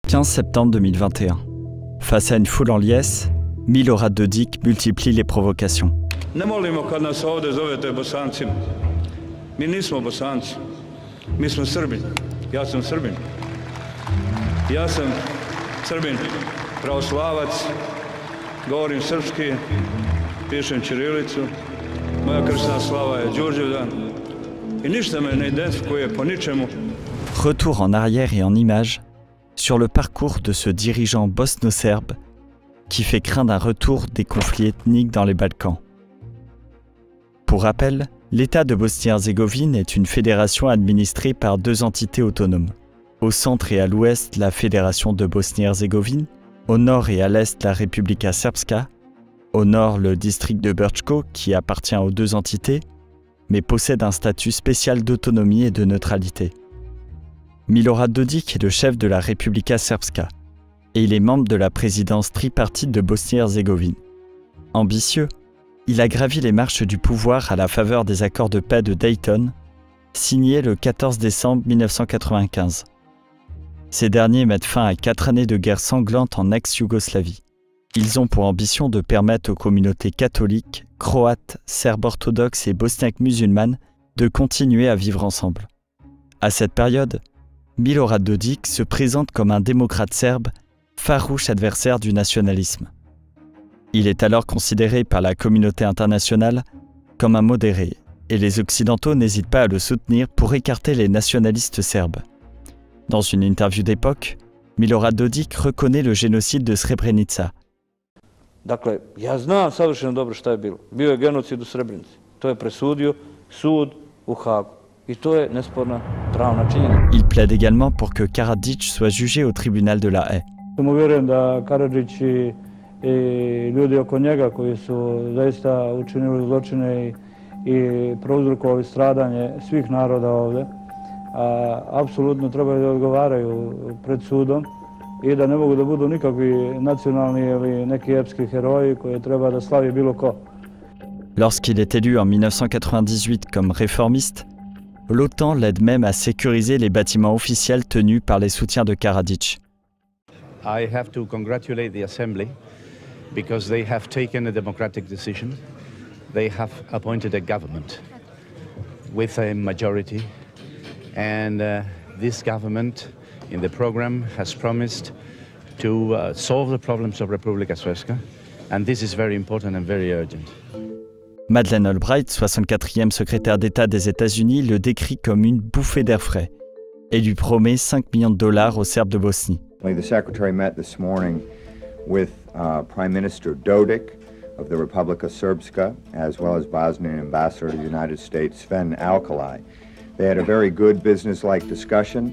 15 septembre 2021. Face à une foule en liesse, Milorad Dodik multiplie les provocations. Ne molimo kad nas ovde zovete Bosancima. Mi nismo Bosanci. Mi smo Srbi. Ja sam Srbin. Ja sam Srbin, pravoslavac, govorim srpski, pišem ćirilicu. Moja kršna slava je Đurđevdan. I ništa me ne identifikuje po ničemu. Retour en arrière et en images sur le parcours de ce dirigeant bosno-serbe qui fait craindre un retour des conflits ethniques dans les Balkans. Pour rappel, l'État de Bosnie-Herzégovine est une fédération administrée par deux entités autonomes. Au centre et à l'ouest, la Fédération de Bosnie-Herzégovine, au nord et à l'est, la Republika Srpska, au nord, le district de Brčko, qui appartient aux deux entités, mais possède un statut spécial d'autonomie et de neutralité. Milorad Dodik est le chef de la Republika Srpska, et il est membre de la présidence tripartite de Bosnie-Herzégovine. Ambitieux, il a gravi les marches du pouvoir à la faveur des accords de paix de Dayton, signés le 14 décembre 1995. Ces derniers mettent fin à 4 années de guerre sanglante en ex-Yougoslavie. Ils ont pour ambition de permettre aux communautés catholiques, croates, serbes orthodoxes et bosniaques musulmanes de continuer à vivre ensemble. À cette période, Milorad Dodik se présente comme un démocrate serbe, farouche adversaire du nationalisme. Il est alors considéré par la communauté internationale comme un modéré, et les Occidentaux n'hésitent pas à le soutenir pour écarter les nationalistes serbes. Dans une interview d'époque, Milorad Dodik reconnaît le génocide de Srebrenica. Dakle, ja znam savršeno dobro šta je bilo. Bio je genocid u Srebrenici. To je presudio sud u Hagu. I to je nesporna pravna činjenica. Il plaide également pour que Karadzic soit jugé au tribunal de la Haye. Sam uvjeren da Karadzic i ljudi oko njega koji su zaista učinili zločine i prouzrokovali stradanje svih naroda ovde, apsolutno trebaju da odgovaraju pred sudom i da ne mogu da budu nikakvi nacionalni ili neki epski heroji koje treba da slavi bilo ko. Lorsqu'il est élu en 1998 comme réformiste, l'OTAN l'aide même à sécuriser les bâtiments officiels tenus par les soutiens de Karadzic. I have to congratulate the Assembly because they have taken a democratic decision. They have appointed a government with a majority, and this government in the program has promised to solve the problems of Republika Srpska, and this is very important and very urgent. Madeleine Albright, 64e secrétaire d'État des États-Unis, le décrit comme une bouffée d'air frais et lui promet 5 millions de dollars aux Serbes de Bosnie. The Secretary met this morning with Prime Minister Dodik of the Republika Srpska, as well as Bosnian Ambassador to the United States, Sven Alkali. They had a very good business-like discussion.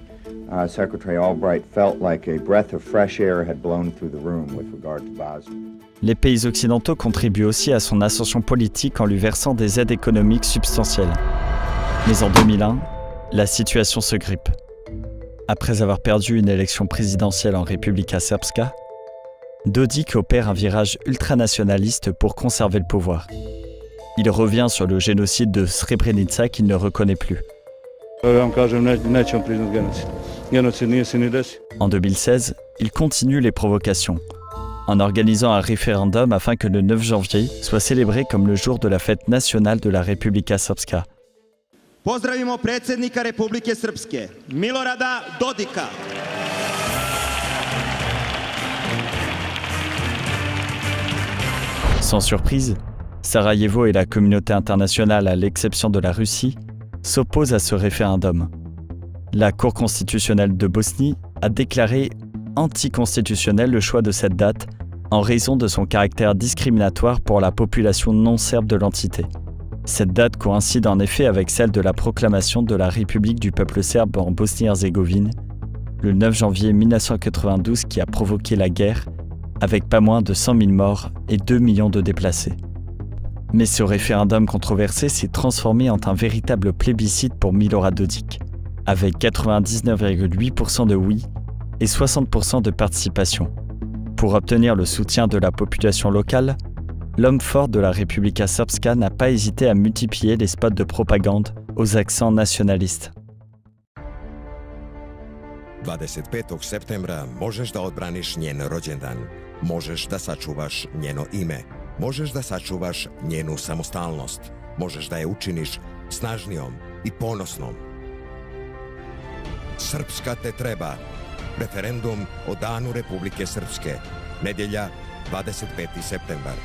Secretary Albright felt like a breath of fresh air had blown through the room with regard to Bosnia. Les pays occidentaux contribuent aussi à son ascension politique en lui versant des aides économiques substantielles. Mais en 2001, la situation se grippe. Après avoir perdu une élection présidentielle en Republika Srpska, Dodik opère un virage ultranationaliste pour conserver le pouvoir. Il revient sur le génocide de Srebrenica qu'il ne reconnaît plus. En 2016, il continue les provocations, en organisant un référendum afin que le 9 janvier soit célébré comme le jour de la fête nationale de la Republika Srpska. Pozdravimo predsjednika Republike Srpske, Milorada Dodika. Sans surprise, Sarajevo et la communauté internationale, à l'exception de la Russie, s'opposent à ce référendum. La Cour constitutionnelle de Bosnie a déclaré anticonstitutionnel le choix de cette date en raison de son caractère discriminatoire pour la population non serbe de l'entité. Cette date coïncide en effet avec celle de la proclamation de la République du peuple serbe en Bosnie-Herzégovine, le 9 janvier 1992 qui a provoqué la guerre, avec pas moins de 100 000 morts et 2 millions de déplacés. Mais ce référendum controversé s'est transformé en un véritable plébiscite pour Milorad Dodik, avec 99,8% de oui et 60% de participation. Pour obtenir le soutien de la population locale, l'homme fort de la Republika Srpska n'a pas hésité à multiplier les spots de propagande aux accents nationalistes. 25. septembra možeš da odbraniš njen rođendan, možeš da sačuvaš njeno ime, možeš da sačuvaš njenu samostalnost, možeš da je učiniš snažnijom i ponosnom. Srpska te treba. Referendum o Danu Republike Srpske. Nedjelja, 25. septembar.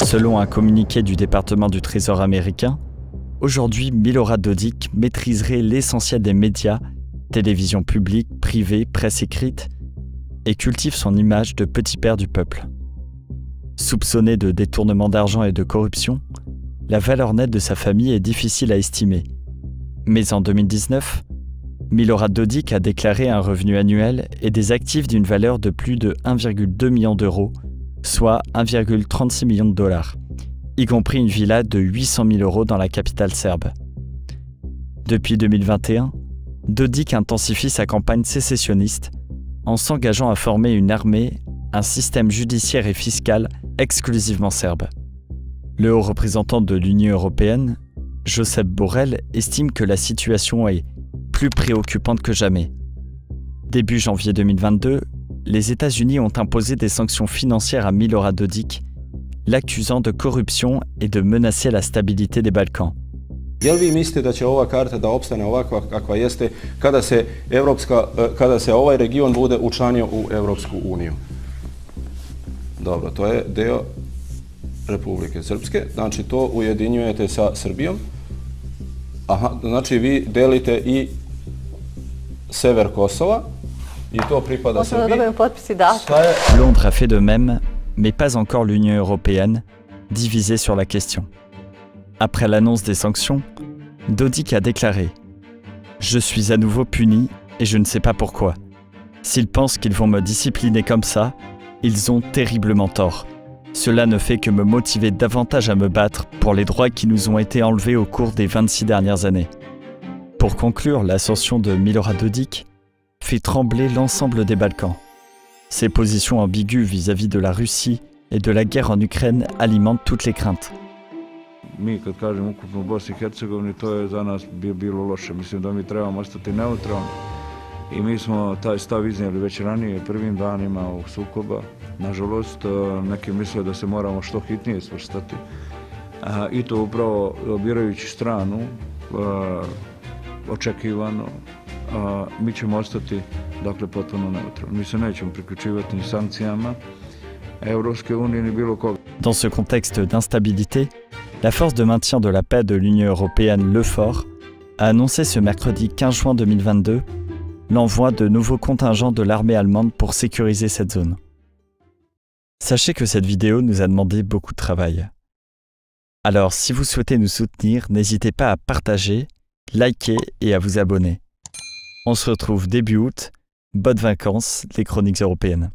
Selon un communiqué du département du Trésor américain, aujourd'hui, Milorad Dodik maîtriserait l'essentiel des médias, télévision publique, privée, presse écrite, et cultive son image de petit père du peuple. Soupçonné de détournement d'argent et de corruption, la valeur nette de sa famille est difficile à estimer. Mais en 2019, Milorad Dodik a déclaré un revenu annuel et des actifs d'une valeur de plus de 1,2 million d'euros, soit 1,36 million de dollars, y compris une villa de 800 000 euros dans la capitale serbe. Depuis 2021, Dodik intensifie sa campagne sécessionniste en s'engageant à former une armée, un système judiciaire et fiscal exclusivement serbe. Le haut représentant de l'Union européenne, Josep Borrell, estime que la situation est plus préoccupante que jamais. Début janvier 2022, les États-Unis ont imposé des sanctions financières à Milorad Dodik, l'accusant de corruption et de menacer la stabilité des Balkans. Jel vi mislite da će ova karta da opstane ovakva kakva jeste kada se ovaj region bude učlanio u Evropsku uniju? Dobro, to je deo Republike Srpske, znači to ujedinjujete sa Srbijom. Aha, znači vi delite i sever Kosova i to pripada Srbiji. Londres a fait de même, mais pas encore l'Union européenne, divisée sur la question. Après l'annonce des sanctions, Dodik a déclaré « Je suis à nouveau puni et je ne sais pas pourquoi. S'ils pensent qu'ils vont me discipliner comme ça, ils ont terriblement tort. Cela ne fait que me motiver davantage à me battre pour les droits qui nous ont été enlevés au cours des 26 dernières années. » Pour conclure, l'ascension de Milorad Dodik fait trembler l'ensemble des Balkans. Ses positions ambiguës vis-à-vis de la Russie et de la guerre en Ukraine alimentent toutes les craintes. Mi kad kažemo ukupno u Bosni i Hercegovini, to je za nas bilo loše. Mislim da mi trebamo ostati neutralni i mi smo taj stav iznijeli već ranije, prvim danima ovog sukoba. Nažalost, neki misle da se moramo što hitnije svrstati i to upravo birajući stranu očekivano. Mi ćemo ostati, dakle, potpuno neutralni. Mi se nećemo priključivati ni sankcijama Europske unije ni bilo koga. Dans ce contexte d'instabilité, la force de maintien de la paix de l'Union européenne, l'EUFOR, a annoncé ce mercredi 15 juin 2022 l'envoi de nouveaux contingents de l'armée allemande pour sécuriser cette zone. Sachez que cette vidéo nous a demandé beaucoup de travail. Alors, si vous souhaitez nous soutenir, n'hésitez pas à partager, liker et à vous abonner. On se retrouve début août. Bonnes vacances, les chroniques européennes.